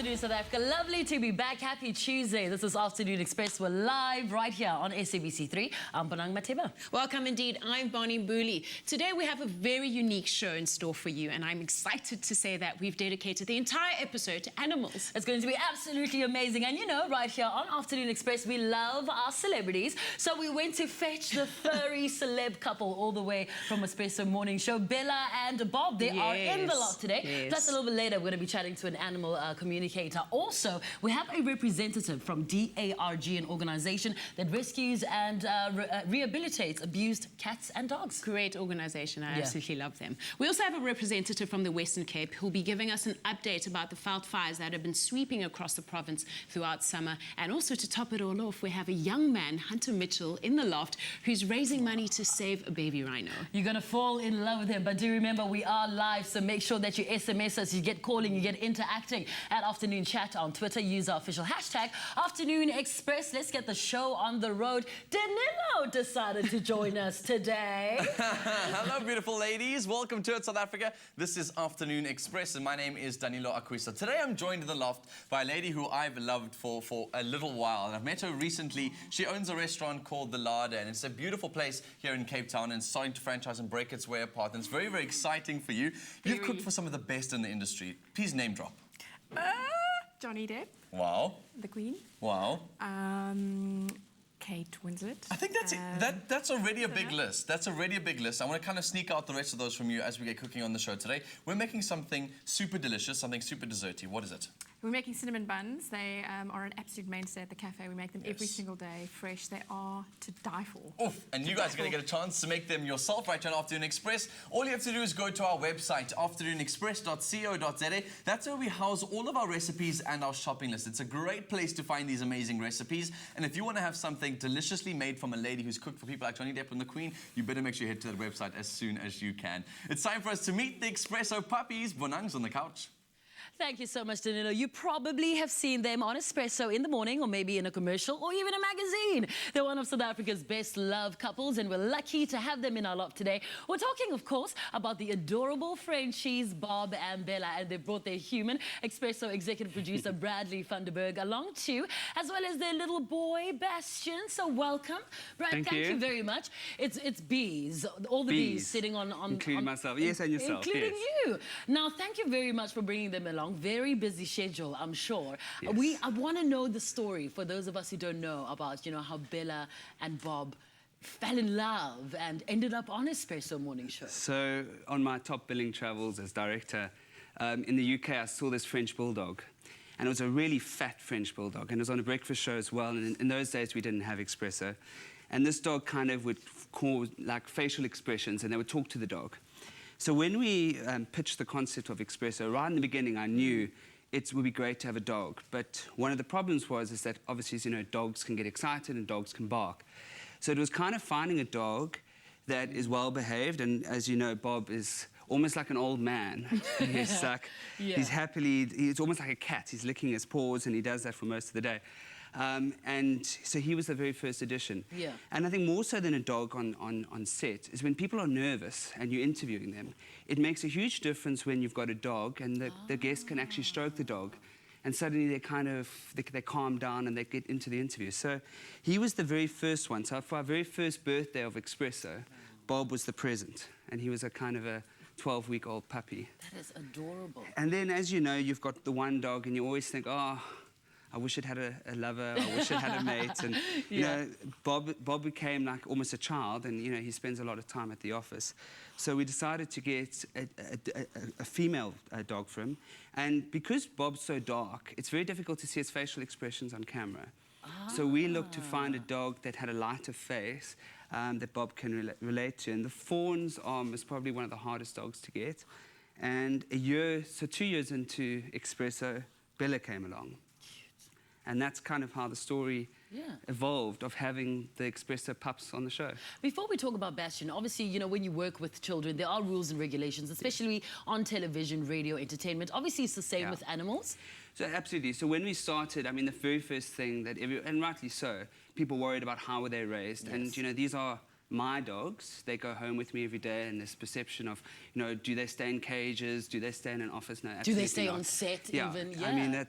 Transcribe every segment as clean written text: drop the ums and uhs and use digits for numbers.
afternoon, South Africa. Lovely to be back. Happy Tuesday. This is Afternoon Express. We're live right here on SABC3. I'm Bonang Mateba. Welcome indeed. I'm Bonnie Mbuli. Today we have a very unique show in store for you, and I'm excited to say that we've dedicated the entire episode to animals. It's going to be absolutely amazing. And you know, right here on Afternoon Express, we love our celebrities. So we went to fetch the furry celeb couple all the way from Expresso Morning Show. Bella and Bob, they are in the lot today. Yes. Plus, a little bit later, we're going to be chatting to an animal communicator. Also, we have a representative from DARG, an organization that rescues and rehabilitates abused cats and dogs. Great organization. I absolutely love them. We also have a representative from the Western Cape who'll be giving us an update about the veld-fires that have been sweeping across the province throughout summer. And also, to top it all off, we have a young man, Hunter Mitchell, in the loft who's raising money to save a baby rhino. You're going to fall in love with him. But do remember, we are live, so make sure that you SMS us, you get calling, you get interacting at Afternoon Chat on Twitter. Use our official hashtag Afternoon Express. Let's get the show on the road. Danilo decided to join us today. Hello, beautiful ladies. Welcome to it, South Africa. This is Afternoon Express, and my name is Danilo Akwisa. Today, I'm joined in the loft by a lady who I've loved for a little while, and I've met her recently. She owns a restaurant called the Larder, and it's a beautiful place here in Cape Town, and starting to franchise and break its way apart. And it's very, very exciting for you. You've cooked for some of the best in the industry. Please name drop. Johnny Depp. Wow. The Queen. Wow. Kate Winslet. I think that's that's already a big list. That's already a big list. I want to kind of sneak out the rest of those from you as we get cooking on the show today. We're making something super delicious, something super desserty. What is it? We're making cinnamon buns. They are an absolute mainstay at the cafe. We make them every single day, fresh. They are to die for. Oof, and you guys are going to get a chance to make them yourself right here on Afternoon Express. All you have to do is go to our website, afternoonexpress.co.za. That's where we house all of our recipes and our shopping list. It's a great place to find these amazing recipes. And if you want to have something deliciously made from a lady who's cooked for people like Johnny Depp and the Queen, you better make sure you head to that website as soon as you can. It's time for us to meet the Expresso puppies. Bonang's on the couch. Thank you so much, Danilo. You probably have seen them on Expresso in the morning, or maybe in a commercial, or even a magazine. They're one of South Africa's best-loved couples, and we're lucky to have them in our lot today. We're talking, of course, about the adorable Frenchies, Bob and Bella, and they brought their human Expresso executive producer, Bradley van der Berg, along too, as well as their little boy, Bastian. So welcome. Brad, thank you very much. It's bees, all the bees sitting on... Including myself. Yes, and yourself. Including you. Now, thank you very much for bringing them along. Very busy schedule, I'm sure. Yes. I want to know the story for those of us who don't know about, you know, how Bella and Bob fell in love and ended up on Expresso Morning Show. So, on my top billing travels as director, in the UK, I saw this French bulldog. And it was a really fat French bulldog. And it was on a breakfast show as well. And in those days, we didn't have Expresso. And this dog kind of would cause, like, facial expressions, and they would talk to the dog. So when we pitched the concept of Expresso, right in the beginning, I knew it would be great to have a dog. But one of the problems is that, obviously, you know, dogs can get excited and dogs can bark. So it was kind of finding a dog that is well-behaved. And as you know, Bob is almost like an old man. He's like, he's almost like a cat. He's licking his paws, and he does that for most of the day. And so he was the very first edition. Yeah. And I think more so than a dog on set is when people are nervous and you're interviewing them, it makes a huge difference when you've got a dog and the guest can actually stroke the dog, and suddenly they kind of, they calm down and they get into the interview. So he was the very first one. So for our very first birthday of Expresso, Bob was the present, and he was a kind of a 12-week-old puppy. That is adorable. And then, as you know, you've got the one dog and you always think, oh, I wish it had a lover, I wish it had a mate. And, you know, Bob became like almost a child, and, you know, he spends a lot of time at the office. So we decided to get a female dog for him. And because Bob's so dark, it's very difficult to see his facial expressions on camera. So we looked to find a dog that had a lighter face that Bob can relate to. And the fawn's arm is probably one of the hardest dogs to get. And 2 years into Expresso, Bella came along. And that's kind of how the story evolved, of having the Expresso pups on the show. Before we talk about Bastian, obviously, you know, when you work with children, there are rules and regulations, especially on television, radio, entertainment. Obviously, it's the same with animals. So absolutely. So when we started, I mean, the very first thing that and rightly so, people worried about how were they raised. And, you know, these are my dogs, they go home with me every day, and this perception of, you know, do they stay in cages? Do they stay in an office? No, Do they absolutely stay not. on set Yeah. even? Yeah. I mean,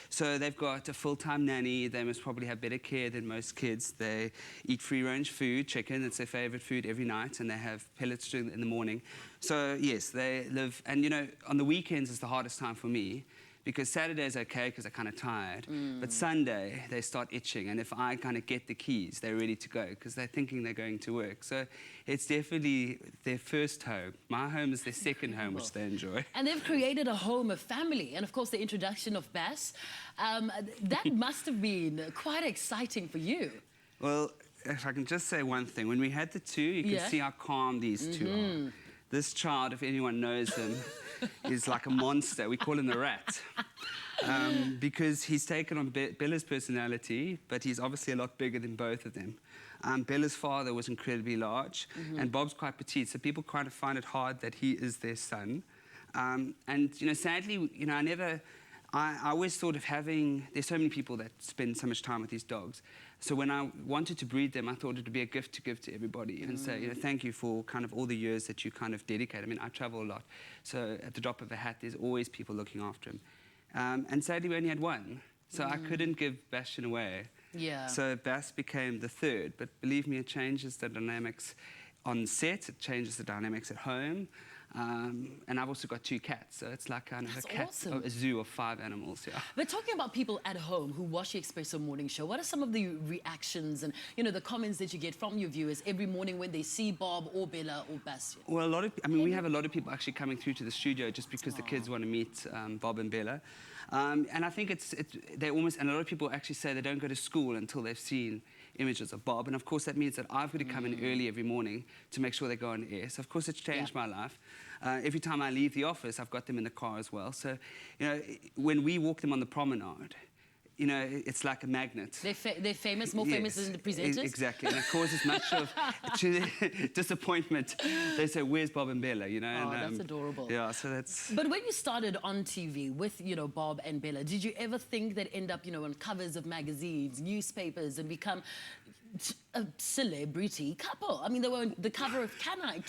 so they've got a full-time nanny. They must probably have better care than most kids. They eat free-range food, chicken. It's their favorite food every night, and they have pellets in the morning. So yes, they live, and you know, on the weekends is the hardest time for me, because Saturday's okay because they're kind of tired, but Sunday they start itching, and if I kind of get the keys, they're ready to go because they're thinking they're going to work. So it's definitely their first home. My home is their second home, which they enjoy. And they've created a home, a family, and of course the introduction of Bass. That must have been quite exciting for you. Well, if I can just say one thing, when we had the two, you can see how calm these two are. This child, if anyone knows him, is like a monster. We call him the rat. Because he's taken on Bella's personality, but he's obviously a lot bigger than both of them. Bella's father was incredibly large, and Bob's quite petite, so people kind of find it hard that he is their son. And, you know, sadly, you know, I always thought of having, there's so many people that spend so much time with these dogs. So when I wanted to breed them, I thought it would be a gift to give to everybody and say, you know, thank you for kind of all the years that you kind of dedicate. I mean, I travel a lot, so at the drop of a hat, there's always people looking after him. And sadly, we only had one, so I couldn't give Bastion away. Yeah. So Bass became the third, but believe me, it changes the dynamics on set, it changes the dynamics at home. And I've also got 2 cats, so it's like kind of a zoo of 5 animals, yeah. But talking about people at home who watch the Expresso Morning Show, what are some of the reactions and, you know, the comments that you get from your viewers every morning when they see Bob or Bella or Bastian? Well, we have a lot of people actually coming through to the studio just because the kids want to meet Bob and Bella. And I think and a lot of people actually say they don't go to school until they've seen images of Bob. And of course, that means that I've got to come in early every morning to make sure they go on air. So of course, it's changed my life. Every time I leave the office, I've got them in the car as well. So, you know, when we walk them on the promenade, you know, it's like a magnet. They're famous, more famous than the presenters? Exactly, and it causes much of disappointment. They say, where's Bob and Bella, you know? Oh, and, that's adorable. Yeah, so that's... But when you started on TV with, you know, Bob and Bella, did you ever think they'd end up, you know, on covers of magazines, newspapers, and become a celebrity couple? I mean, they were on the cover of Canine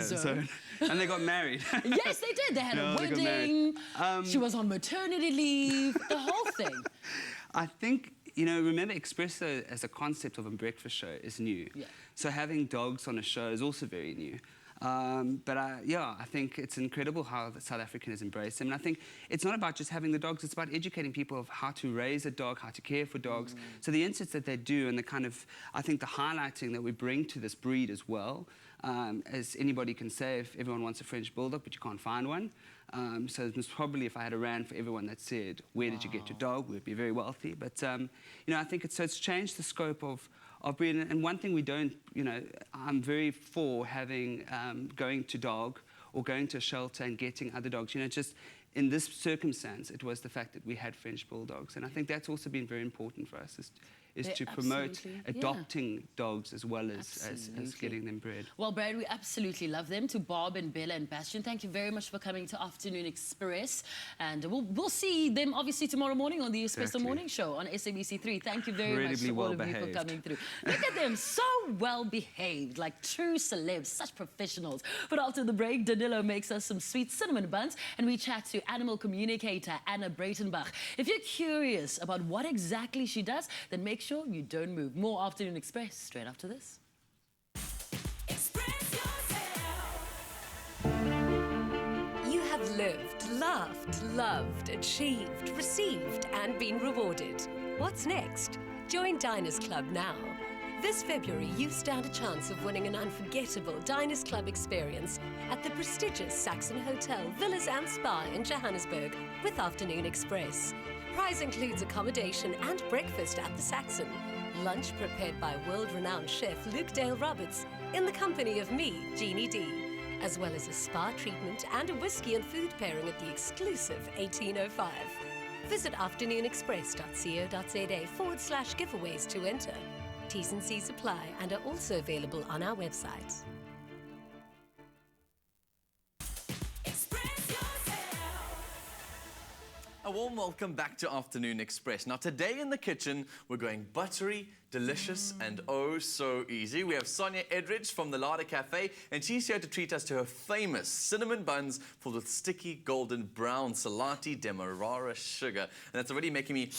Zone. And they got married. Yes, they did. They had a wedding. She was on maternity leave, the whole thing. I think, you know, remember Expresso as a concept of a breakfast show is new. Yeah. So having dogs on a show is also very new. I think it's incredible how the South African has embraced them. And I think it's not about just having the dogs, it's about educating people of how to raise a dog, how to care for dogs. So the insights that they do and the kind of, I think the highlighting that we bring to this breed as well, as anybody can say, if everyone wants a French Bulldog, but you can't find one. So it was probably, if I had a rant for everyone that said, where did you get your dog, we'd be very wealthy. But, you know, I think it's changed the scope of breeding. And one thing we don't, you know, I'm very for having, going to dog or going to a shelter and getting other dogs. You know, just in this circumstance, it was the fact that we had French Bulldogs. And I think that's also been very important for us, is to promote adopting dogs as well as getting them bred. Well, Brad, we absolutely love them. To Bob and Bella and Bastian, thank you very much for coming to Afternoon Express. And we'll see them, obviously, tomorrow morning on the Expresso Morning Show on SABC3. Thank you very much to all of you for coming through. Look at them, so well-behaved, like true celebs, such professionals. But after the break, Danilo makes us some sweet cinnamon buns, and we chat to animal communicator Anna Breytenbach. If you're curious about what exactly she does, then make sure you don't move. More Afternoon Express straight after this. Express yourself. You have lived, laughed, loved, achieved, received, and been rewarded. What's next? Join Diners Club now. This February, you stand a chance of winning an unforgettable Diners Club experience at the prestigious Saxon Hotel, Villas and Spa in Johannesburg with Afternoon Express. Prize includes accommodation and breakfast at the Saxon, lunch prepared by world-renowned chef Luke Dale Roberts in the company of me, Jeannie D, as well as a spa treatment and a whiskey and food pairing at the exclusive 1805. Visit afternoonexpress.co.za/giveaways to enter. T's and C's apply and are also available on our website. A warm welcome back to Afternoon Express. Now today in the kitchen, we're going buttery, delicious and oh so easy. We have SONJA EDRIDGE from the Larder Café, and she's here to treat us to her famous cinnamon buns filled with sticky golden brown salati demerara sugar. And that's already making me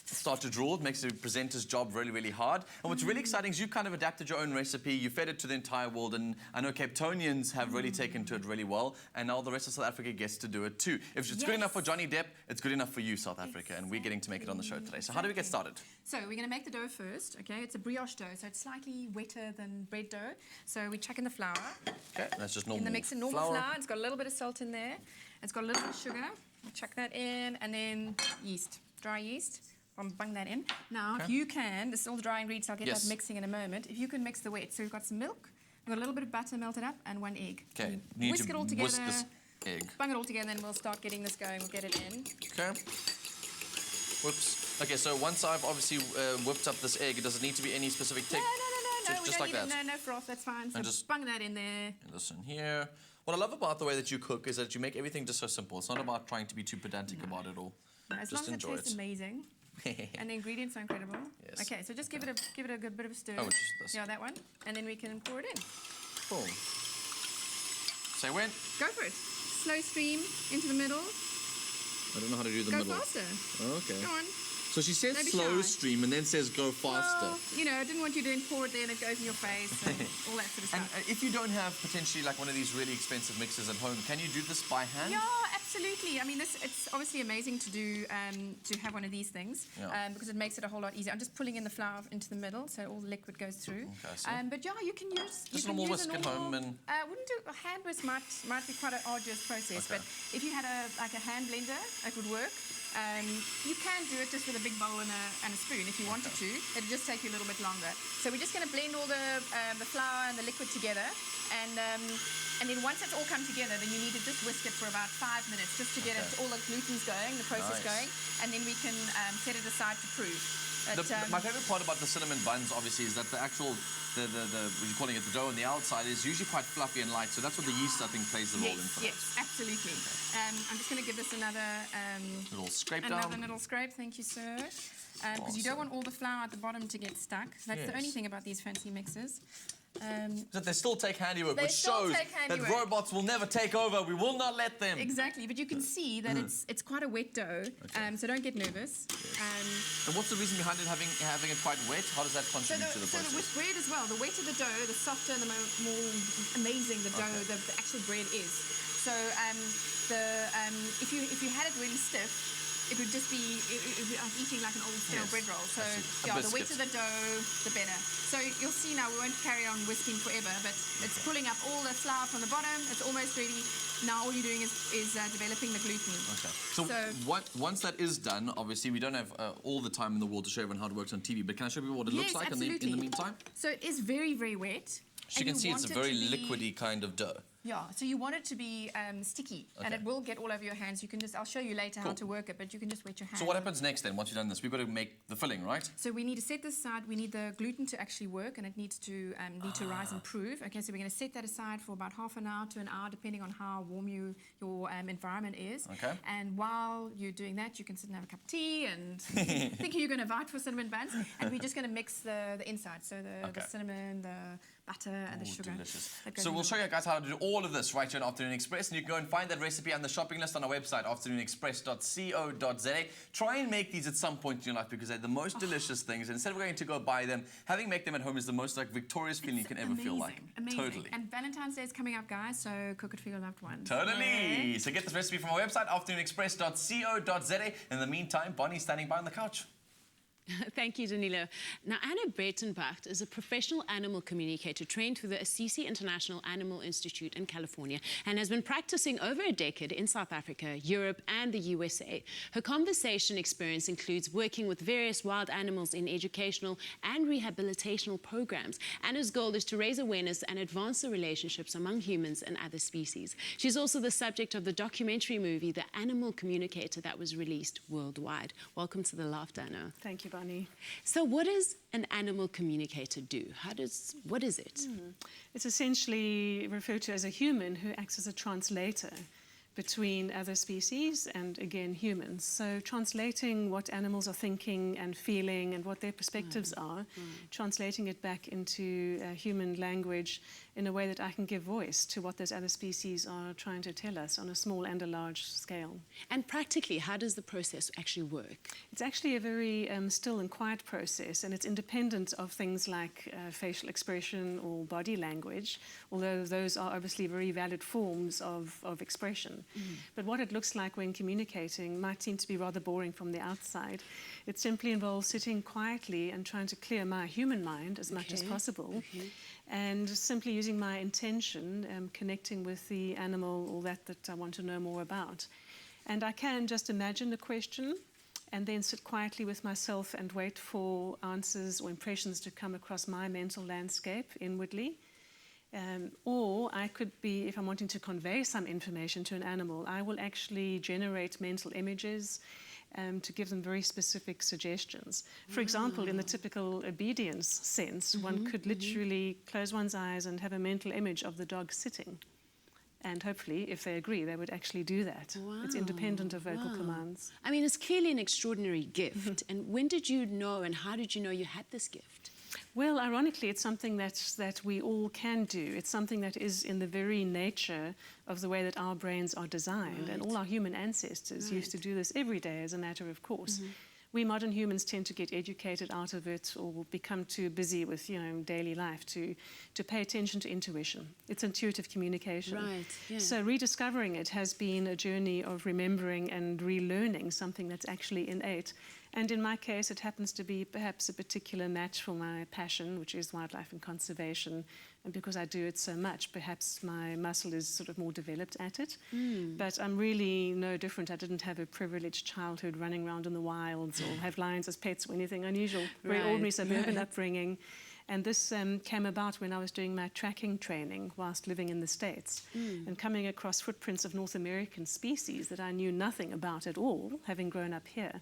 start to drool. It makes the presenter's job really, really hard. And what's really exciting is you kind of adapted your own recipe. You fed it to the entire world, and I know Cape Townians have really taken to it really well, and now the rest of South Africa gets to do it too. If it's good enough for Johnny Depp, it's good enough for you, South Africa, and we're getting to make it on the show today. So how do we get started? So we're going to make the dough first, okay? It's a brioche dough, so it's slightly wetter than bread dough. So we chuck in the flour. Okay, that's just normal In the mixer, normal flour. It's got a little bit of salt in there. It's got a little bit of sugar. We'll chuck that in, and then yeast, dry yeast. I'll bung that in. Now, if you can, this is all the dry ingredients, I'll get that mixing in a moment. If you can mix the wet, so we've got some milk, we've got a little bit of butter melted up, and 1 egg. Okay, Whisk it all together. Whisk this egg. Bung it all together, and then we'll start getting this going. We'll get it in. Okay. Whoops. Okay, so once I've obviously whipped up this egg, does it need to be any specific No, just like that? No froth, that's fine. So just bung that in there. And this in here. What I love about the way that you cook is that you make everything just so simple. It's not about trying to be too pedantic about it all. No, as long as it tastes amazing. And the ingredients are incredible. Yes. Okay, so just give it a good bit of a stir. Oh, which is this? Yeah, that one. And then we can pour it in. Cool. Say when? Go for it. Slow stream into the middle. I don't know how to do the Go middle. faster. Oh, okay. Go on. So she says Don't be slow shy. stream and then says go faster. Well, you know, I didn't want you to pour it there and it goes in your face and all that sort of And stuff. if you don't have potentially like one of these really expensive mixers at home, can you do this by hand? Yeah, absolutely. I mean, it's obviously amazing to do to have one of these things because it makes it a whole lot easier. I'm just pulling in the flour into the middle so all the liquid goes through. Okay, but yeah, you can use just a normal whisk at home and wouldn't do a hand whisk might be quite an arduous process, but if you had a hand blender, it would work. You can do it just with a big bowl and a spoon if you wanted to. It'll just take you a little bit longer. So we're just going to blend all the flour and the liquid together, and then once it's all come together, then you need to just whisk it for about 5 minutes just to get it all the gluten's going, the process going, and then we can set it aside to prove. My favorite part about the cinnamon buns, obviously, is that the actual, what you're calling it, the dough on the outside is usually quite fluffy and light. So that's what the yeast, I think, plays the role in for Yes, absolutely. I'm just going to give this another little scrape another little scrape. Thank you, sir. Because you don't want all the flour at the bottom to get stuck. That's the only thing about these fancy mixers. That they still take handiwork, which still shows take that robots will never take over. We will not let them. Exactly, but you can see that it's quite a wet dough, so don't get nervous. And what's the reason behind it having it quite wet? How does that contribute to the process? So with bread as well, the wetter the dough, the softer and the more amazing the dough, the actual bread is. So if you had it really stiff, it would just be eating like an old stale bread roll. So yeah, the wetter the dough, the better. So you'll see now we won't carry on whisking forever, but it's pulling up all the flour from the bottom. It's almost ready. Now all you're doing is developing the gluten. Okay. So once that is done, obviously we don't have all the time in the world to show everyone how it works on TV, but can I show people what it looks like in the meantime? So it is very, very wet. So you can see it's a very liquidy kind of dough. Yeah, so you want it to be sticky, and it will get all over your hands. You can I'll show you later how to work it, but you can just wet your hands. So what happens next then, once you've done this? We've got to make the filling, right? So we need to set this aside. We need the gluten to actually work, and it needs to rise and prove. Okay, so we're going to set that aside for about half an hour to an hour, depending on how warm your environment is. Okay. And while you're doing that, you can sit and have a cup of tea and think you're going to invite for cinnamon buns, and we're just going to mix the inside, so the cinnamon, the butter and the sugar. Delicious. So we'll show you guys how to do all of this right here on Afternoon Express, and you can go and find that recipe on the shopping list on our website, afternoonexpress.co.za. Try and make these at some point in your life because they're the most delicious things. And instead of going to go buy them, make them at home is the most victorious feeling you can ever feel like. Amazing. Totally. And Valentine's Day is coming up, guys, so cook it for your loved ones. Totally. Yeah. So get this recipe from our website, afternoonexpress.co.za. In the meantime, Bonnie's standing by on the couch. Thank you, Danilo. Now, Anna Breytenbach is a professional animal communicator trained through the Assisi International Animal Institute in California and has been practicing over a decade in South Africa, Europe, and the USA. Her conversation experience includes working with various wild animals in educational and rehabilitational programs. Anna's goal is to raise awareness and advance the relationships among humans and other species. She's also the subject of the documentary movie, The Animal Communicator, that was released worldwide. Welcome to the Loft, Anna. Thank you, Bonnie. So what does an animal communicator do? What is it? It's essentially referred to as a human who acts as a translator between other species and, again, humans. So translating what animals are thinking and feeling and what their perspectives are, translating it back into human language in a way that I can give voice to what those other species are trying to tell us on a small and a large scale. And practically, how does the process actually work? It's actually a very still and quiet process, and it's independent of things like facial expression or body language, although those are obviously very valid forms of expression. But what it looks like when communicating might seem to be rather boring from the outside. It simply involves sitting quietly and trying to clear my human mind as much as possible, and simply using my intention, connecting with the animal or that I want to know more about. And I can just imagine the question and then sit quietly with myself and wait for answers or impressions to come across my mental landscape inwardly. Or I could be, if I'm wanting to convey some information to an animal, I will actually generate mental images to give them very specific suggestions. For example, in the typical obedience sense, one could literally close one's eyes and have a mental image of the dog sitting. And hopefully, if they agree, they would actually do that. It's independent of vocal commands. I mean, it's clearly an extraordinary gift. And when did you know and how did you know you had this gift? Well, ironically, it's something that we all can do. It's something that is in the very nature of the way that our brains are designed. And all our human ancestors used to do this every day as a matter of course. We modern humans tend to get educated out of it or become too busy with, daily life to pay attention to intuition. It's intuitive communication. Right, yeah. So rediscovering it has been a journey of remembering and relearning something that's actually innate. And in my case, it happens to be perhaps a particular match for my passion, which is wildlife and conservation. And because I do it so much, perhaps my muscle is sort of more developed at it. But I'm really no different. I didn't have a privileged childhood running around in the wilds or have lions as pets or anything unusual. Very ordinary suburban upbringing. And this came about when I was doing my tracking training whilst living in the States and coming across footprints of North American species that I knew nothing about at all, having grown up here.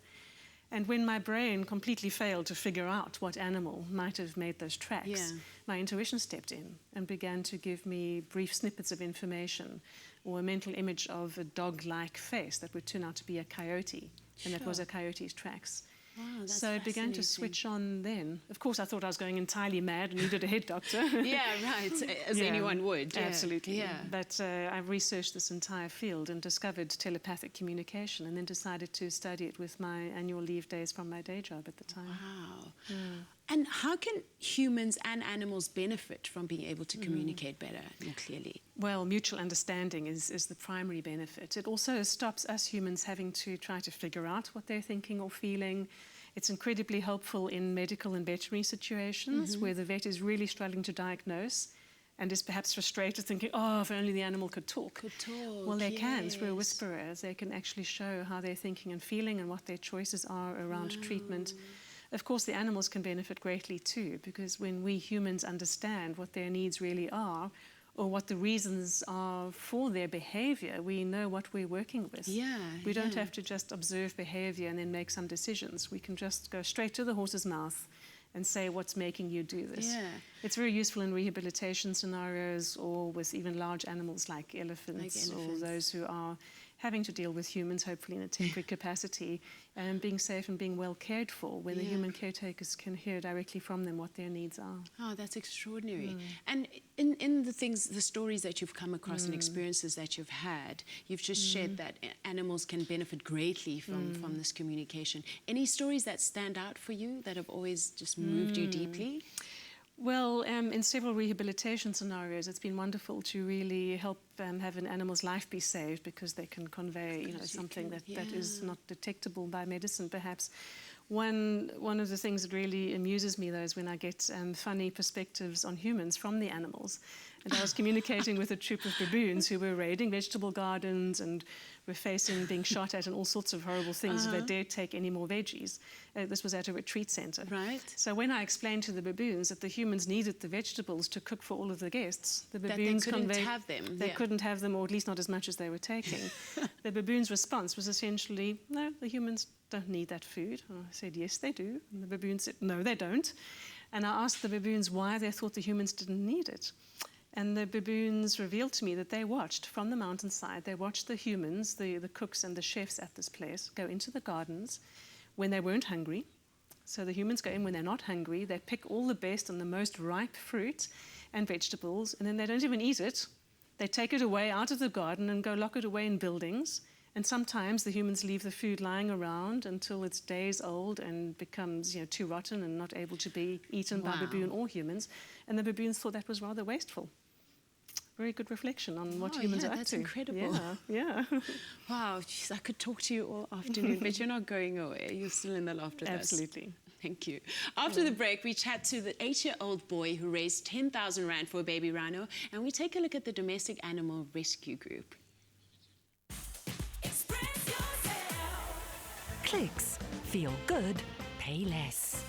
And when my brain completely failed to figure out what animal might have made those tracks, my intuition stepped in and began to give me brief snippets of information or a mental image of a dog-like face that would turn out to be a coyote, and that was a coyote's tracks. Wow, that's so it began to switch on then. Of course, I thought I was going entirely mad and needed a head doctor. Yeah, right, as anyone would. Yeah. Absolutely. Yeah. But I researched this entire field and discovered telepathic communication and then decided to study it with my annual leave days from my day job at the time. Wow. And how can humans and animals benefit from being able to communicate better and more clearly? Well, mutual understanding is the primary benefit. It also stops us humans having to try to figure out what they're thinking or feeling. It's incredibly helpful in medical and veterinary situations where the vet is really struggling to diagnose and is perhaps frustrated, thinking, oh, if only the animal could talk. Well, they can, through a whisperer. They can actually show how they're thinking and feeling and what their choices are around treatment. Of course, the animals can benefit greatly too, because when we humans understand what their needs really are, or what the reasons are for their behavior, we know what we're working with. We don't have to just observe behavior and then make some decisions. We can just go straight to the horse's mouth and say, what's making you do this? It's very useful in rehabilitation scenarios or with even large animals like elephants. Or those who are having to deal with humans, hopefully in a temporary capacity, and being safe and being well cared for, where the human caretakers can hear directly from them what their needs are. Oh, that's extraordinary. And in the stories that you've come across and experiences that you've had, you've just shared that animals can benefit greatly from this communication. Any stories that stand out for you that have always just moved you deeply? Well, in several rehabilitation scenarios, it's been wonderful to really help have an animal's life be saved because they can convey, something that is not detectable by medicine, perhaps. One of the things that really amuses me, though, is when I get funny perspectives on humans from the animals. And I was communicating with a troop of baboons who were raiding vegetable gardens and were facing being shot at and all sorts of horrible things if they dared take any more veggies. This was at a retreat center. Right. So when I explained to the baboons that the humans needed the vegetables to cook for all of the guests, the baboons that they couldn't have them. They couldn't have them, or at least not as much as they were taking. The baboons' response was essentially, no, the humans don't need that food. And I said, yes, they do. And the baboons said, no, they don't. And I asked the baboons why they thought the humans didn't need it. And the baboons revealed to me that they watched from the mountainside, they watched the humans, the cooks and the chefs at this place, go into the gardens when they weren't hungry. So the humans go in when they're not hungry, they pick all the best and the most ripe fruit and vegetables, and then they don't even eat it. They take it away out of the garden and go lock it away in buildings. And sometimes the humans leave the food lying around until it's days old and becomes, too rotten and not able to be eaten by baboon or humans. And the baboons thought that was rather wasteful. Very good reflection on what humans are up to. That's incredible. Yeah. Wow, geez, I could talk to you all afternoon, but you're not going away. You're still in the loft with us. Absolutely. Thank you. After the break, we chat to the 8-year-old boy who raised 10,000 Rand for a baby rhino, and we take a look at the domestic animal rescue group. Clicks. Feel good. Pay less.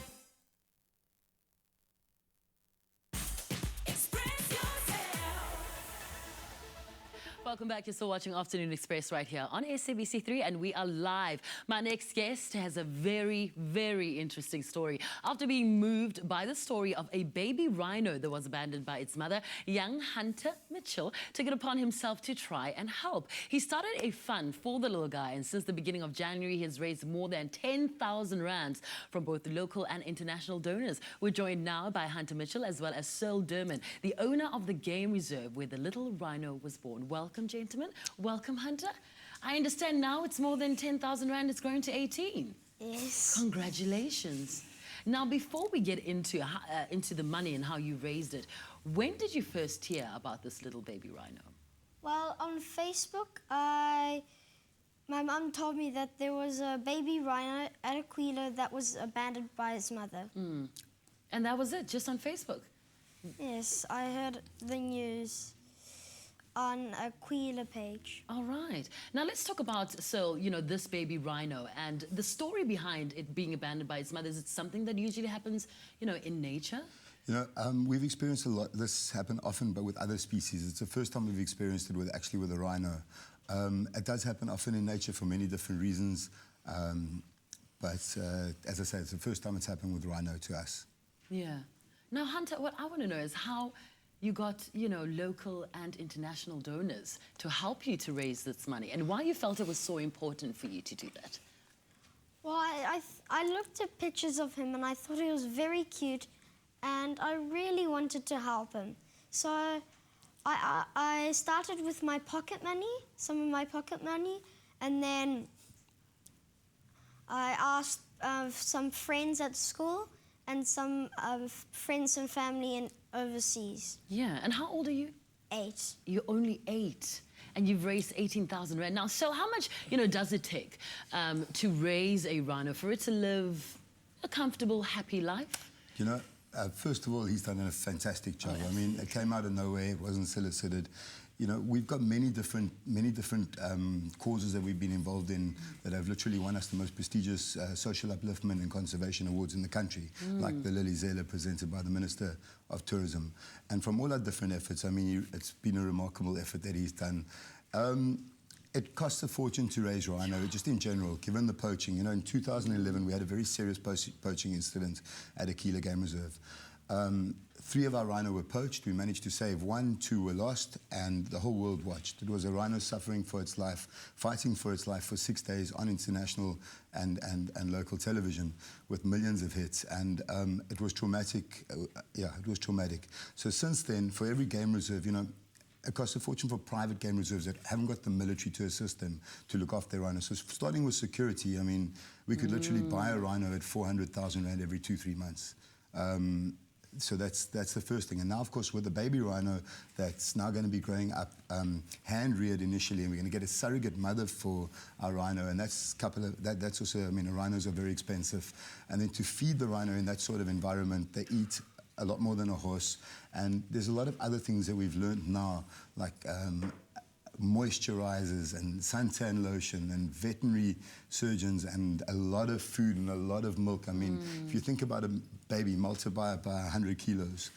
Welcome back. You're still watching Afternoon Express right here on SABC3, and we are live. My next guest has a very, very interesting story. After being moved by the story of a baby rhino that was abandoned by its mother, young Hunter Mitchell took it upon himself to try and help. He started a fund for the little guy, and since the beginning of January, he has raised more than 10,000 rands from both local and international donors. We're joined now by Hunter Mitchell as well as Searle Durman, the owner of the game reserve where the little rhino was born. Welcome, gentlemen. Welcome, Hunter. I understand now it's more than 10,000 Rand. It's grown to 18. Yes. Congratulations. Now, before we get into the money and how you raised it, when did you first hear about this little baby rhino? Well, on Facebook, my mum told me that there was a baby rhino at Aquila that was abandoned by its mother. And that was it, just on Facebook? Yes, I heard the news on Aquila page. All right. Now let's talk about, Searle, this baby rhino and the story behind it being abandoned by its mother. Is it something that usually happens, in nature? We've experienced a lot. This happen often, but with other species. It's the first time we've experienced it with a rhino. It does happen often in nature for many different reasons. But as I said, it's the first time it's happened with rhino to us. Yeah. Now, Hunter, what I want to know is how you got, local and international donors to help you to raise this money, and why you felt it was so important for you to do that. Well, I looked at pictures of him and I thought he was very cute, and I really wanted to help him. So I started with my pocket money, some of my pocket money, and then I asked some friends at school and some friends and family overseas. Yeah, and how old are you? 8. You're only 8, and you've raised 18,000 Rand. Now, so how much, does it take to raise a rhino for it to live a comfortable, happy life? First of all, he's done a fantastic job. I mean, it came out of nowhere. It wasn't solicited. We've got many different causes that we've been involved in that have literally won us the most prestigious social upliftment and conservation awards in the country, like the Lily Zela presented by the Minister of Tourism. And from all our different efforts, I mean, it's been a remarkable effort that he's done. It costs a fortune to raise rhino, just in general, given the poaching. In 2011, we had a very serious poaching incident at Aquila Game Reserve. 3 of our rhino were poached. We managed to save 1, 2 were lost, and the whole world watched. It was a rhino suffering for its life, fighting for its life for 6 days on international and local television with millions of hits, and it was traumatic. It was traumatic. So since then, for every game reserve, it costs a fortune for private game reserves that haven't got the military to assist them to look after their rhinos. So starting with security, I mean, we could literally buy a rhino at 400,000 Rand every 2-3 months. So that's the first thing. And now, of course, with the baby rhino that's now going to be growing up, hand-reared initially, and we're going to get a surrogate mother for our rhino, and that's also, I mean, the rhinos are very expensive. And then to feed the rhino in that sort of environment, they eat a lot more than a horse. And there's a lot of other things that we've learned now, like moisturizers and suntan lotion and veterinary surgeons and a lot of food and a lot of milk. I mean, if you think about a baby, multiply it by 100 kilos.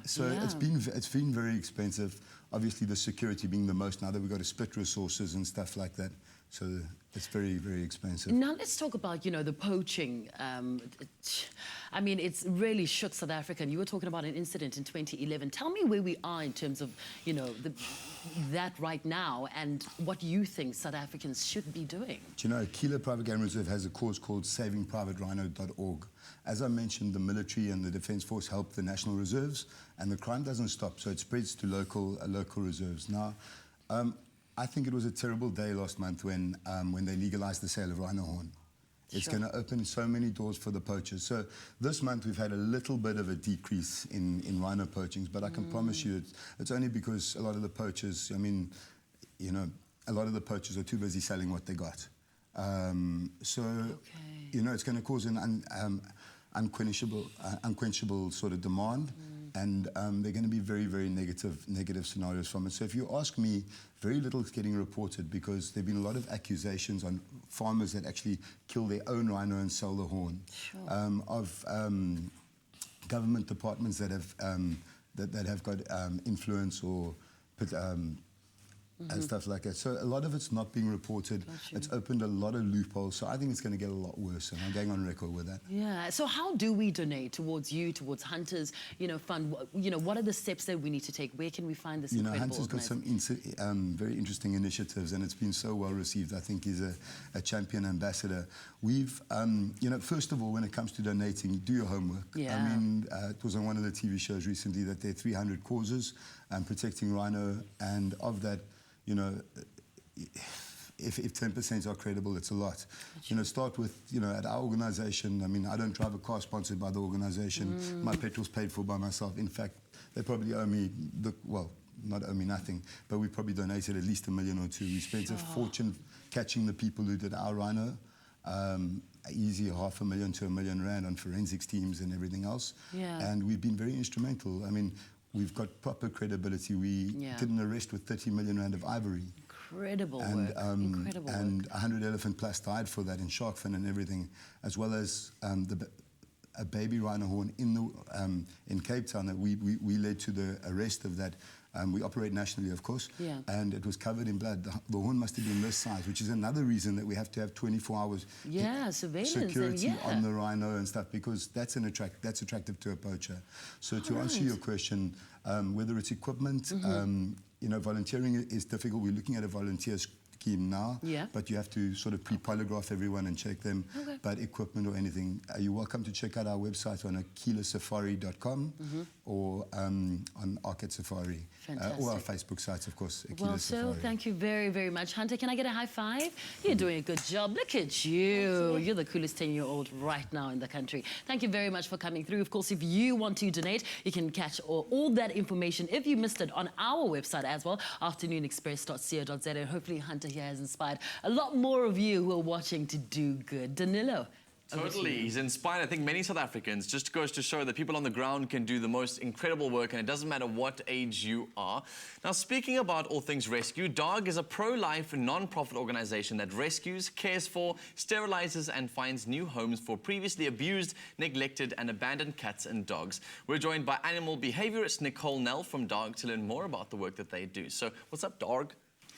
So it's been very expensive. Obviously, the security being the most now that we've got to split resources and stuff like that. So it's very, very expensive. Now let's talk about, you know, the poaching. I mean, it's really shook South Africa. And you were talking about an incident in 2011. Tell me where we are in terms of, you know, that right now and what you think South Africans should be doing. Do you know, Kilo Private Game Reserve has a cause called savingprivaterhino.org. As I mentioned, the military and the Defence Force help the national reserves, and the crime doesn't stop, so it spreads to local reserves. Now, I think it was a terrible day last month when they legalized the sale of rhino horn. It's going to open so many doors for the poachers. So this month we've had a little bit of a decrease in rhino poachings, but I can promise you it's only because a lot of the poachers, I mean, you know, a lot of the poachers are too busy selling what they got. You know, it's going to cause an unquenchable sort of demand. And they're going to be very, very negative scenarios from it. So if you ask me, very little is getting reported because there have been a lot of accusations on farmers that actually kill their own rhino and sell the horn. Of government departments that have got influence or put, and stuff like that. So a lot of it's not being reported. It's opened a lot of loopholes. So I think it's going to get a lot worse, and I'm going on record with that. Yeah. So how do we donate towards you, towards Hunters, you know, fund? You know, what are the steps that we need to take? Where can we find this incredible Hunter's got some very interesting initiatives, and it's been so well received. I think he's a champion ambassador. We've, you know, first of all, when it comes to donating, do your homework. Yeah. I mean, it was on one of the TV shows recently that there are 300 causes protecting rhino, and of that, you know, if 10% are credible, it's a lot. You know, start with, you know, at our organisation, I mean, I don't drive a car sponsored by the organisation. My petrol's paid for by myself. In fact, they probably owe me, well, not owe me nothing, but we probably donated at least $1 million or $2 million. We spent a fortune catching the people who did our rhino. Easy $500,000 to $1 million rand on forensics teams and everything else. Yeah. And we've been very instrumental. I mean, we've got proper credibility. We did an arrest with 30 million rand of ivory. Incredible work. Incredible and work. 100 elephant plus died for that in shark fin and everything, as well as a baby rhino horn in Cape Town that we led to the arrest of that. We operate nationally, of course, and it was covered in blood. The horn must have been this size, which is another reason that we have to have 24 hours surveillance security on the rhino and stuff, because that's attractive to a poacher. So to answer your question, whether it's equipment, you know, volunteering is difficult. We're looking at a volunteer scheme now, but you have to sort of pre-polygraph everyone and check them. But equipment or anything, you're welcome to check out our website on aquilosafari.com or on Arcade Safari. Or our Facebook sites, of course. Well, so thank you very, very much. Hunter, can I get a high five? You're doing a good job. Look at you. You're the coolest 10-year-old right now in the country. Thank you very much for coming through. Of course, if you want to donate, you can catch all that information, if you missed it, on our website as well, afternoonexpress.co.za. And hopefully Hunter here has inspired a lot more of you who are watching to do good. Danilo. Totally. He's inspired, I think, many South Africans. Just goes to show that people on the ground can do the most incredible work, and it doesn't matter what age you are. Now, speaking about all things rescue, DARG is a pro-life, non-profit organization that rescues, cares for, sterilizes, and finds new homes for previously abused, neglected, and abandoned cats and dogs. We're joined by animal behaviorist Nicole Nell from DARG to learn more about the work that they do. So, what's up, DARG?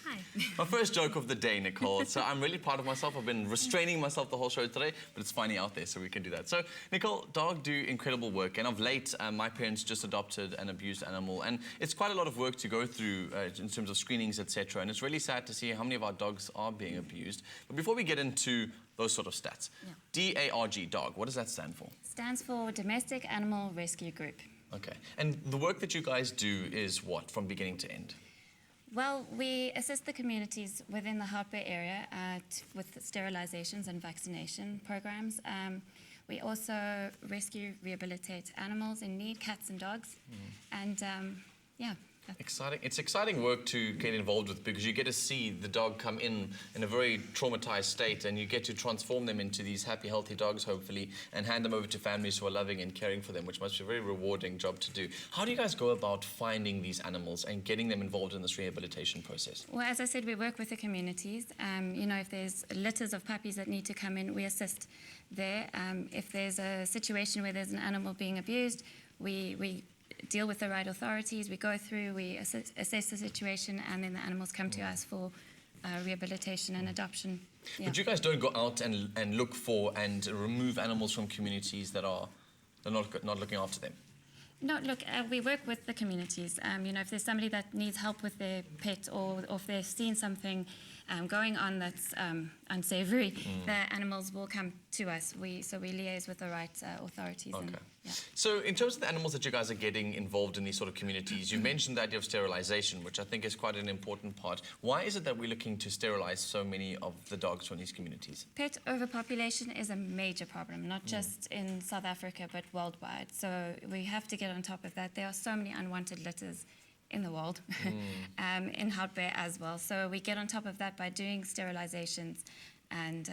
Hi. My first joke of the day, Nicole. So I'm really proud of myself. I've been restraining myself the whole show today, but it's finally out there, so we can do that. So, Nicole, DARG do incredible work, and of late, my parents just adopted an abused animal, and it's quite a lot of work to go through in terms of screenings, etc. And it's really sad to see how many of our dogs are being abused. But before we get into those sort of stats, DARG, DARG, what does that stand for? Stands for Domestic Animal Rescue Group. Okay. And the work that you guys do is what, from beginning to end? Well, we assist the communities within the Hout Bay area with sterilizations and vaccination programs. We also rescue, rehabilitate animals in need, cats and dogs. And yeah. Exciting. It's exciting work to get involved with, because you get to see the dog come in a very traumatized state, and you get to transform them into these happy, healthy dogs, hopefully, and hand them over to families who are loving and caring for them, which must be a very rewarding job to do. How do you guys go about finding these animals and getting them involved in this rehabilitation process? Well, as I said, we work with the communities. You know, if there's litters of puppies that need to come in, we assist there. If there's a situation where there's an animal being abused, we deal with the right authorities, we go through, we assess the situation, and then the animals come to us for rehabilitation and adoption. Yeah. But you guys don't go out and look for and remove animals from communities that are not looking after them? No, look, we work with the communities. You know, if there's somebody that needs help with their pet, or if they've seen something going on that's unsavory, the animals will come to us. So we liaise with the right authorities. Okay. And, yeah. So in terms of the animals that you guys are getting involved in these sort of communities, you mentioned the idea of sterilization, which I think is quite an important part. Why is it that we're looking to sterilize so many of the dogs from these communities? Pet overpopulation is a major problem, not just in South Africa, but worldwide. So we have to get on top of that. There are so many unwanted litters in the world, in Houtbay as well. So we get on top of that by doing sterilizations and...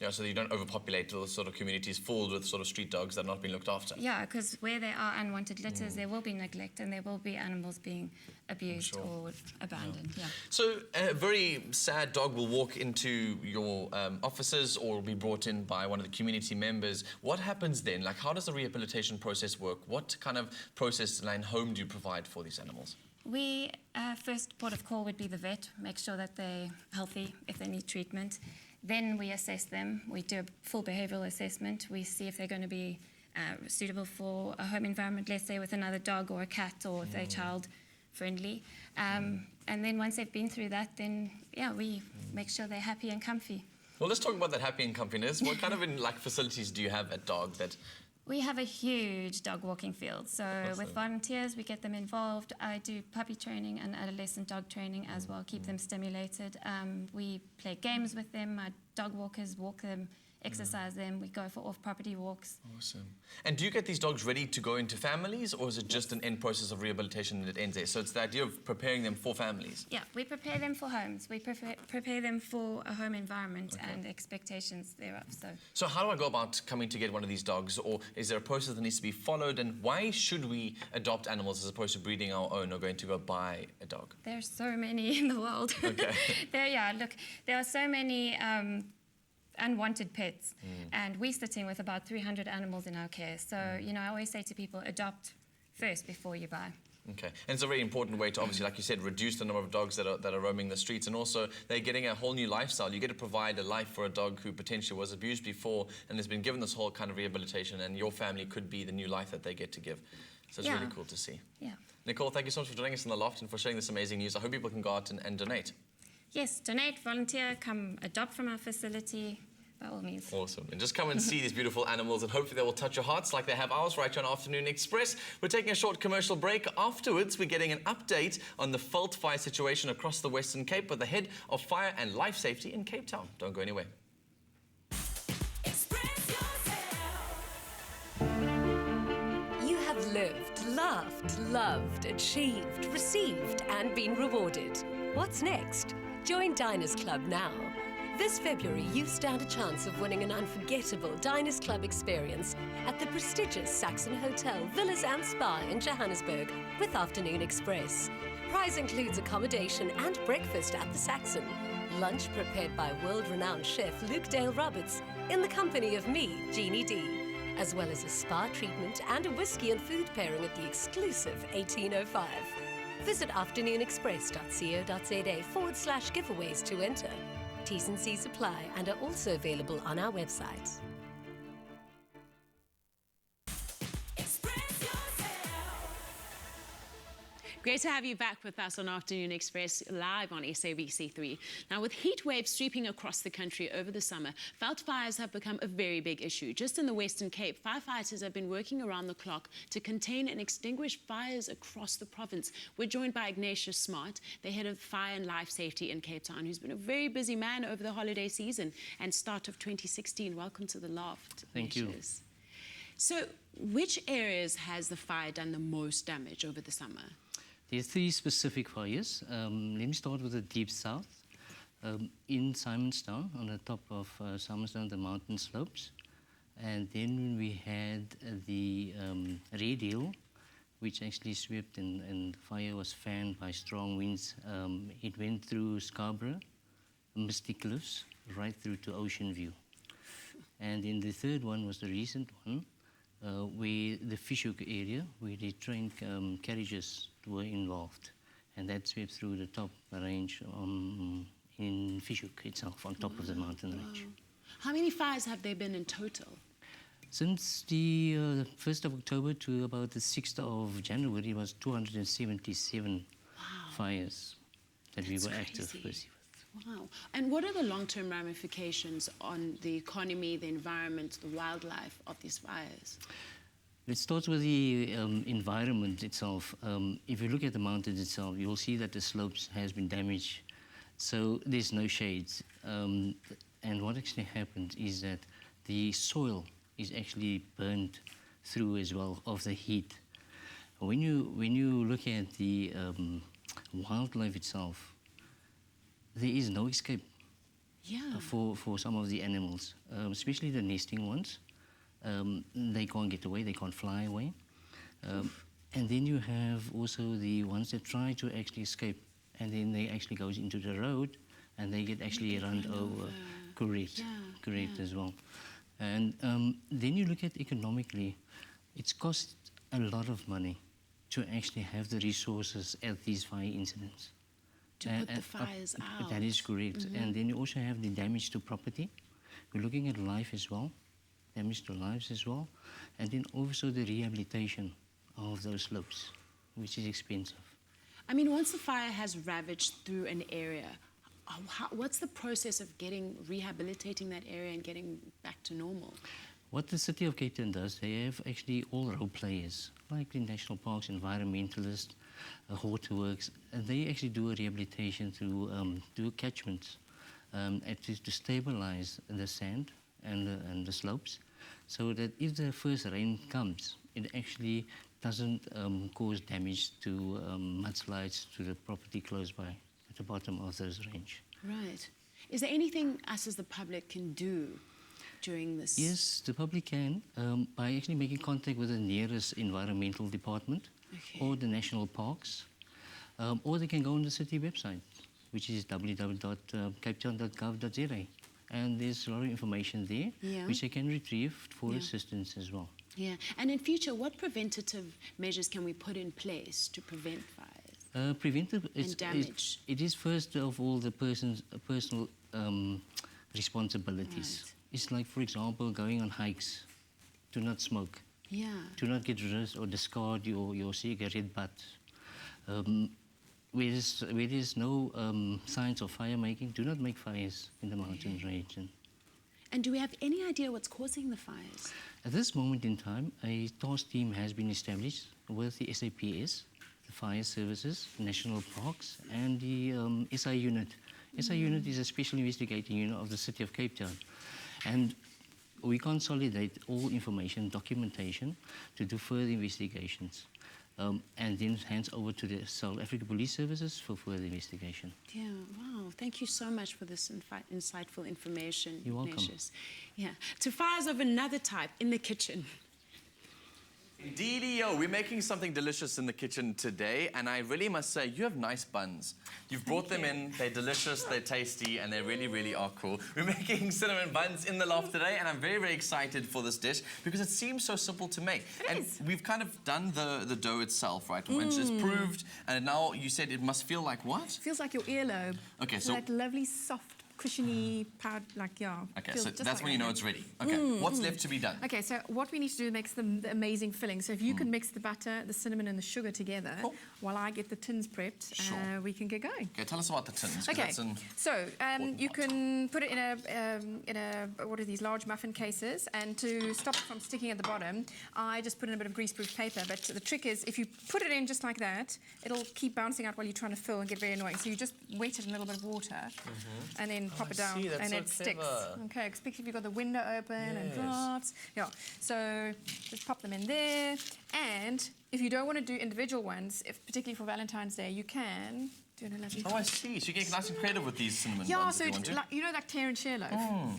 yeah, so you don't overpopulate those sort of communities full with sort of street dogs that are not being looked after. Yeah, because where there are unwanted litters, there will be neglect and there will be animals being abused or abandoned. Yeah. So a very sad dog will walk into your offices or will be brought in by one of the community members. What happens then? Like, how does the rehabilitation process work? What kind of process and home do you provide for these animals? We, first port of call would be the vet, make sure that they're healthy if they need treatment. Then we assess them. We do a full behavioural assessment. We see if they're going to be suitable for a home environment, let's say with another dog or a cat, or if they're child-friendly. And then once they've been through that, then, yeah, we make sure they're happy and comfy. Well, let's talk about that happy and comfiness. What kind of facilities do you have at DARG that... We have a huge dog walking field. So with volunteers, we get them involved. I do puppy training and adolescent dog training as well, keep them stimulated. We play games with them. My dog walkers walk them, exercise them. We go for off-property walks. Awesome. And do you get these dogs ready to go into families, or is it just an end process of rehabilitation that ends there? So it's the idea of preparing them for families? Yeah, we prepare them for homes. We prepare them for a home environment and expectations thereof. So how do I go about coming to get one of these dogs, or is there a process that needs to be followed, and why should we adopt animals as opposed to breeding our own or going to go buy a dog? There's so many in the world. Okay. There are so many unwanted pets, and we're sitting with about 300 animals in our care. So, you know, I always say to people, adopt first before you buy. Okay, and it's a very important way to, obviously, like you said, reduce the number of dogs that are roaming the streets, and also they're getting a whole new lifestyle. You get to provide a life for a dog who potentially was abused before and has been given this whole kind of rehabilitation, and your family could be the new life that they get to give. So it's really cool to see. Yeah. Nicole, thank you so much for joining us in the loft and for sharing this amazing news. I hope people can go out and donate. Yes, donate, volunteer, come adopt from our facility. By all means. Awesome. And just come and see these beautiful animals, and hopefully they will touch your hearts like they have ours right here on Afternoon Express. We're taking a short commercial break. Afterwards, we're getting an update on the veld-fire situation across the Western Cape with the head of fire and life safety in Cape Town. Don't go anywhere. You have lived, laughed, loved, achieved, received, and been rewarded. What's next? Join Diners Club now. This February, you stand a chance of winning an unforgettable Diners Club experience at the prestigious Saxon Hotel, Villas and Spa in Johannesburg with Afternoon Express. Prize includes accommodation and breakfast at the Saxon, lunch prepared by world-renowned chef Luke Dale Roberts in the company of me, Jeannie D, as well as a spa treatment and a whiskey and food pairing at the exclusive 1805. Visit afternoonexpress.co.za/giveaways to enter. T's and C's apply and are also available on our website. Great to have you back with us on Afternoon Express live on SABC3. Now, with heat waves sweeping across the country over the summer, veld-fires have become a very big issue. Just in the Western Cape, firefighters have been working around the clock to contain and extinguish fires across the province. We're joined by IGNATIUS Smart, the head of fire and life safety in Cape Town, who's been a very busy man over the holiday season and start of 2016. Welcome to the loft. Thank you. So, which areas has the fire done the most damage over the summer? There are three specific fires. Let me start with the deep south. In Simonstown, on the top of Simonstown, the mountain slopes. And then we had the Red Hill, which actually swept and the fire was fanned by strong winds. It went through Scarborough, Misty Cliffs, right through to Ocean View. And then the third one was the recent one, where the Fishhook area, where the train carriages were involved. And that swept through the top range in Fishhook itself, on top of the mountain range. How many fires have there been in total? Since the 1st of October to about the 6th of January, it was 277 fires that we were active with. Wow. And what are the long-term ramifications on the economy, the environment, the wildlife of these fires? Let's start with the environment itself. If you look at the mountains itself, you'll see that the slopes has been damaged, so there's no shades. And what actually happened is that the soil is actually burned through as well of the heat. When you look at the wildlife itself, there is no escape for some of the animals, especially the nesting ones. They can't get away, they can't fly away. And then you have also the ones that try to actually escape, and then they actually go into the road and they get actually run over. Correct as well. And then you look at economically, it's cost a lot of money to actually have the resources at these fire incidents. To put the fires out. That is correct. And then you also have the damage to property. We're looking at life as well, damage to lives as well. And then also the rehabilitation of those slopes, which is expensive. I mean, once the fire has ravaged through an area, what's the process of rehabilitating that area and getting back to normal? What the City of Cape Town does, they have actually all role players, like the national parks, environmentalists, waterworks, and they actually do a rehabilitation to do catchments to stabilize the sand and the slopes, so that if the first rain comes, it actually doesn't cause damage to mudslides to the property close by at the bottom of this range. Right. Is there anything us as the public can do during this? Yes, the public can, by actually making contact with the nearest environmental department or the national parks, or they can go on the city website, which is www.capetown.gov.za. And there's a lot of information there, which they can retrieve for assistance as well. Yeah, and in future, what preventative measures can we put in place to prevent fires? Preventive and damage. It is first of all the person's personal responsibilities. Right. It's like, for example, going on hikes. Do not smoke. Yeah. Do not get rid or discard your cigarette butt. Where there's no signs of fire making, do not make fires in the mountain region. And do we have any idea what's causing the fires? At this moment in time, a task team has been established with the SAPS, the Fire Services, National Parks, and the SI Unit. SI Unit is a special investigating unit of the City of Cape Town. And we consolidate all information, documentation, to do further investigations. And then hands over to the South Africa Police Services for further investigation. Yeah, wow. Thank you so much for this insightful information. You're welcome. Ignatius. Yeah. To fires of another type in the kitchen. Indeed-o, we're making something delicious in the kitchen today, and I really must say, you have nice buns. You've brought them in, they're delicious, they're tasty, and they really, really are cool. We're making cinnamon buns in the loft today, and I'm very, very excited for this dish because it seems so simple to make. And we've kind of done the dough itself, right? Which is proved, and now you said it must feel like what? Feels like your earlobe. Okay, so that lovely, soft, cushiony powder, Okay, so that's when you know it's ready. Okay, what's left to be done? Okay, so what we need to do makes the amazing filling. So if you can mix the butter, the cinnamon, and the sugar together, while I get the tins prepped, we can get going. Okay, tell us about the tins. Okay, so you can put it in a what are these, large muffin cases, and to stop it from sticking at the bottom, I just put in a bit of greaseproof paper. But the trick is, if you put it in just like that, it'll keep bouncing out while you're trying to fill and get very annoying. So you just wet it in a little bit of water, and then pop it down, and it sticks. Okay, especially if you've got the window open and drafts. Yeah, so just pop them in there. And if you don't want to do individual ones, particularly for Valentine's Day, you can do a lovely. Oh, I see. So you get nice and creative with these cinnamon buns. Yeah, so if you want to. you know that clear and share loaf.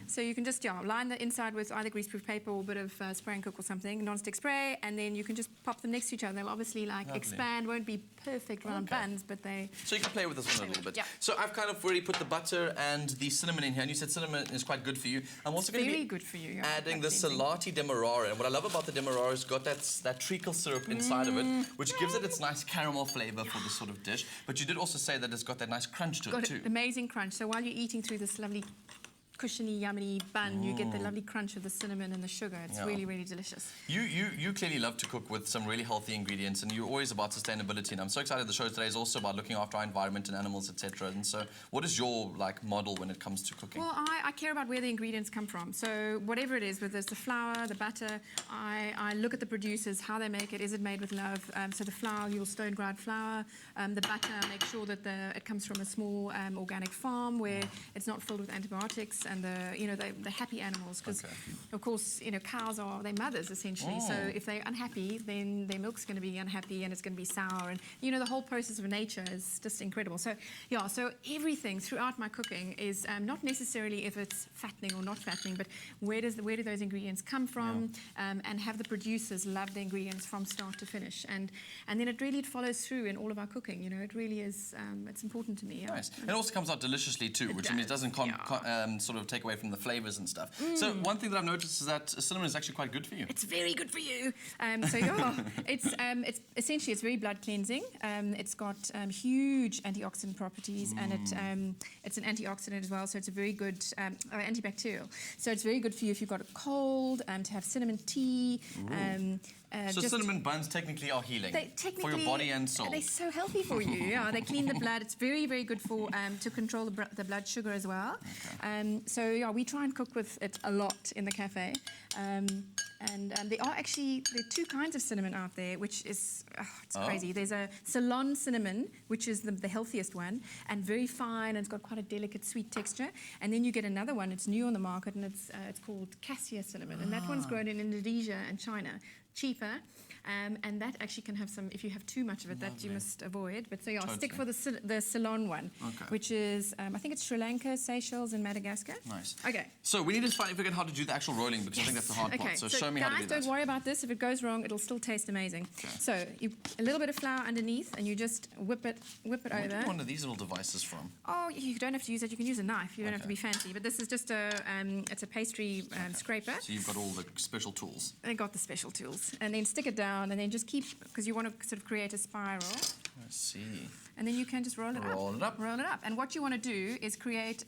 So you can just line the inside with either greaseproof paper or a bit of spray and cook or something, non-stick spray, and then you can just pop them next to each other. They'll obviously expand, won't be perfect round buns, but they. So you can play with this one a little bit. Yeah. So I've kind of already put the butter and the cinnamon in here, and you said cinnamon is quite good for you. I'm also going to be good for you, adding the salati demerara. And what I love about the demerara is got that treacle syrup inside of it, which gives it its nice caramel flavour for this sort of dish. But you did also say say that it's got that nice crunch to it Got too. an amazing crunch. So while you're eating through this lovely cushiony, yummy bun, you get the lovely crunch of the cinnamon and the sugar. It's really, really delicious. You clearly love to cook with some really healthy ingredients, and you're always about sustainability. And I'm so excited the show today is also about looking after our environment and animals, etc. And so, what is your model when it comes to cooking? Well, I care about where the ingredients come from. So whatever it is, whether it's the flour, the butter, I look at the producers, how they make it. Is it made with love? So the flour, you'll stone grind flour. The butter, make sure that it comes from a small organic farm where it's not filled with antibiotics. And the happy animals, because of course cows are their mothers essentially. So if they're unhappy, then their milk's going to be unhappy and it's going to be sour. And the whole process of nature is just incredible. So so everything throughout my cooking is not necessarily if it's fattening or not fattening, but where do those ingredients come from, and have the producers love the ingredients from start to finish. And then it really follows through in all of our cooking. It really is. It's important to me. Nice. It also comes out deliciously too, which means it doesn't sort of take away from the flavors and stuff. So one thing that I've noticed is that cinnamon is actually quite good for you. It's very good for you. It's essentially it's very blood cleansing. It's got huge antioxidant properties, and it's an antioxidant as well. So it's a very good antibacterial. So it's very good for you if you've got a cold, to have cinnamon tea. So cinnamon buns technically are healing for your body and soul. They're so healthy for you. Yeah, they clean the blood. It's very, very good for to control the blood sugar as well. So we try and cook with it a lot in the cafe. And there are two kinds of cinnamon out there, which is it's crazy. There's a Ceylon cinnamon, which is the healthiest one, and very fine, and it's got quite a delicate sweet texture. And then you get another one. It's new on the market, and it's called cassia cinnamon, and that one's grown in Indonesia and China. Cheaper, and that actually can have some, if you have too much of it, that you must avoid. But so stick for the Ceylon one, which is, I think it's Sri Lanka, Seychelles, and Madagascar. Nice. Okay. So we need to figure out how to do the actual rolling, because I think that's the hard part. So show me how to do that. Guys, don't worry about this. If it goes wrong, it'll still taste amazing. So a little bit of flour underneath, and you just whip it over. Where do you one of these little devices from? Oh, you don't have to use that. You can use a knife. You don't have to be fancy. But this is just it's a pastry scraper. So you've got all the special tools. I got the special tools. And then stick it down, and then just keep, because you want to sort of create a spiral. I see. And then you can just roll it up. Roll it up. Roll it up. And what you want to do is create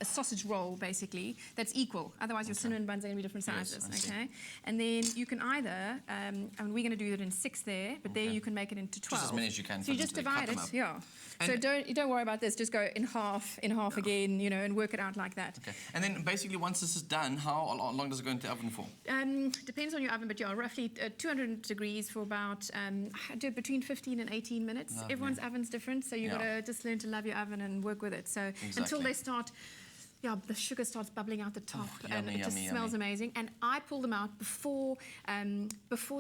a sausage roll, basically, that's equal. Otherwise, your cinnamon buns are going to be different sizes, And then you can either, and we're going to do it in 6 there, but there you can make it into 12. Just as many as you can. So you just divide it, So don't worry about this. Just go in half again, and work it out like that. Okay. And then basically, once this is done, how long does it go into the oven for? Depends on your oven, but roughly 200 degrees for about between 15 and 18 minutes. Lovely. Everyone's oven's different, so you've got to just learn to love your oven and work with it. So until they start. The sugar starts bubbling out the top, and it just smells amazing. And I pull them out before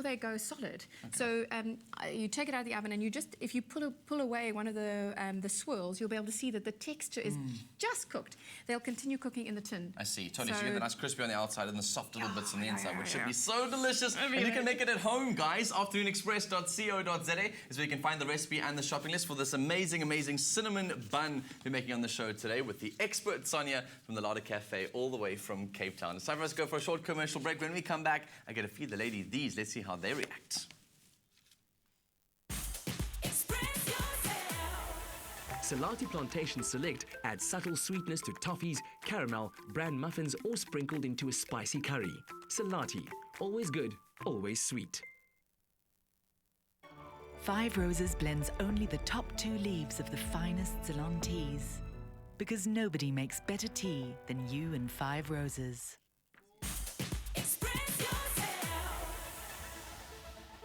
they go solid. So you take it out of the oven, and if you pull away one of the swirls, you'll be able to see that the texture is just cooked. They'll continue cooking in the tin. I see, totally. So you get the nice crispy on the outside and the soft little bits on the inside, which should be so delicious. And you can make it at home, guys. AfternoonExpress.co.za is where you can find the recipe and the shopping list for this amazing, amazing cinnamon bun we're making on the show today with the expert SONJA from the Larder Café, all the way from Cape Town. It's time for us to go for a short commercial break. When we come back, I get to feed the lady these. Let's see how they react. Salati Plantation Select adds subtle sweetness to toffees, caramel, bran muffins, or sprinkled into a spicy curry. Salati, always good, always sweet. 5 Roses blends only the top 2 leaves of the finest Ceylon teas. Because nobody makes better tea than you and 5 Roses.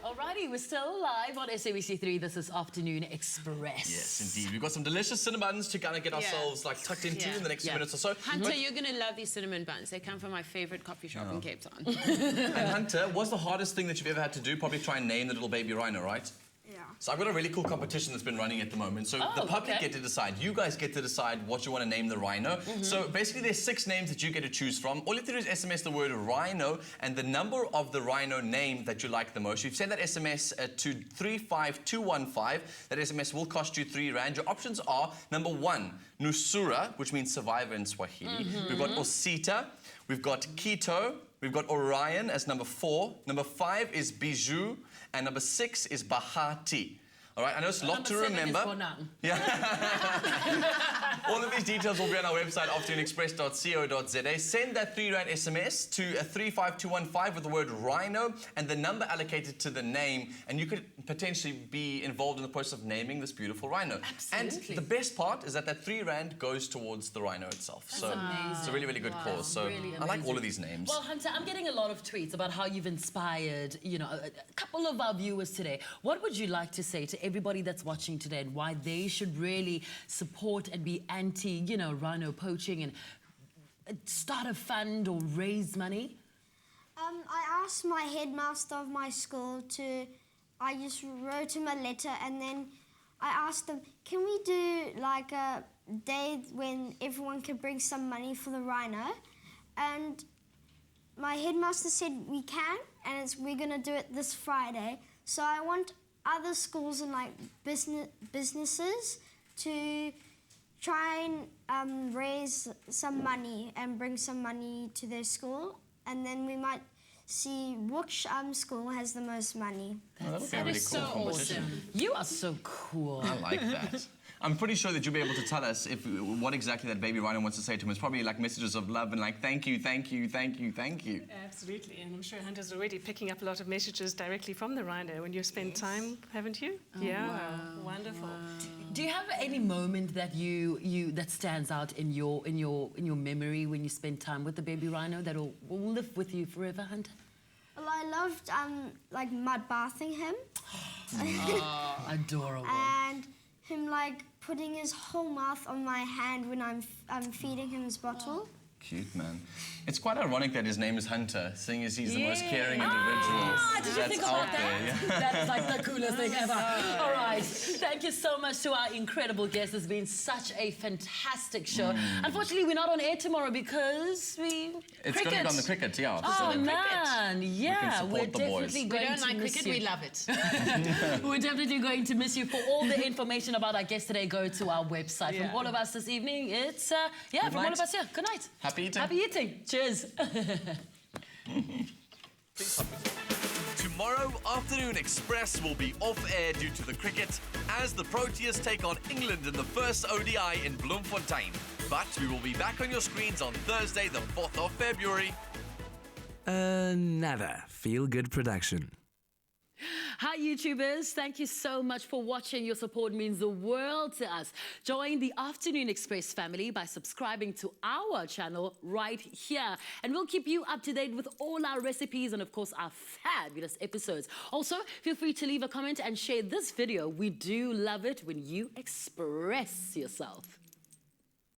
Alrighty, we're still live on SABC3. This is Afternoon Express. Yes, indeed. We've got some delicious cinnamon buns to kind of get ourselves tucked into in the next few minutes or so. Hunter, you're going to love these cinnamon buns. They come from my favorite coffee shop in Cape Town. And Hunter, what's the hardest thing that you've ever had to do? Probably try and name the little baby rhino, right? Yeah. So I've got a really cool competition that's been running at the moment. So the public get to decide. You guys get to decide what you want to name the rhino. So basically there's 6 names that you get to choose from. All you have to do is SMS the word rhino and the number of the rhino name that you like the most. You've sent that SMS to 35215. That SMS will cost you R3. Your options are number 1, Nusura, which means survivor in Swahili. We've got Osita. We've got Keto. We've got Orion as number 4. Number 5 is Bijou. And number 6 is Bahati. All right, I know it's a lot to Number 7 is remember. for now. All of these details will be on our website, afternoonexpress.co.za. Send that £3 SMS to 35215 with the word Rhino and the number allocated to the name, and you could potentially be involved in the process of naming this beautiful rhino. Absolutely. And the best part is that £3 goes towards the rhino itself. That's so amazing. it's a really, really good cause. So Really I like amazing. all of these names. Well, Hunter, I'm getting a lot of tweets about how you've inspired, you know, a couple of our viewers today. What would you like to say to everybody that's watching today and why they should really support and be anti, you know, rhino poaching and start a fund or raise money? I asked my headmaster of my school I just wrote him a letter and then I asked them, can we do like a day when everyone can bring some money for the rhino? And my headmaster said we can, and we're going to do it this Friday. So I want other schools and like businesses to try and raise some money and bring some money to their school, and then we might see which school has the most money. That would be a really cool competition. Awesome. You are so cool. I like that. I'm pretty sure that you'll be able to tell us what exactly that baby rhino wants to say to him. It's probably like messages of love and like, thank you, thank you, thank you, thank you. Absolutely, and I'm sure Hunter's already picking up a lot of messages directly from the rhino when you spend time, haven't you? Oh, wow. Wonderful. Do you have any moment that that stands out in your memory when you spend time with the baby rhino that will live with you forever, Hunter? Well, I loved like mud bathing him. Adorable. And him like putting his whole mouth on my hand when I'm feeding him his bottle. Cute, man. It's quite ironic that his name is Hunter, seeing as he's the most caring individual. Did you think about that? That is like the coolest thing ever. All right. Thank you so much to our incredible guests. It's been such a fantastic show. Unfortunately, we're not on air tomorrow because It's going to be on the cricket, yeah. Oh, man. Yeah, we're definitely going to miss you. We don't like cricket, we love it. We're definitely going to miss you. For all the information about our guest today, go to our website. From all of us this evening, it's, from all of us here. Good night. Happy eating. Happy eating. Cheers. Tomorrow, Afternoon Express will be off-air due to the cricket as the Proteas take on England in the first ODI in Bloemfontein. But we will be back on your screens on Thursday, the 4th of February. Another feel-good production. Hi, YouTubers. Thank you so much for watching. Your support means the world to us. Join the Afternoon Express family by subscribing to our channel right here. And we'll keep you up to date with all our recipes and, of course, our fabulous episodes. Also, feel free to leave a comment and share this video. We do love it when you express yourself.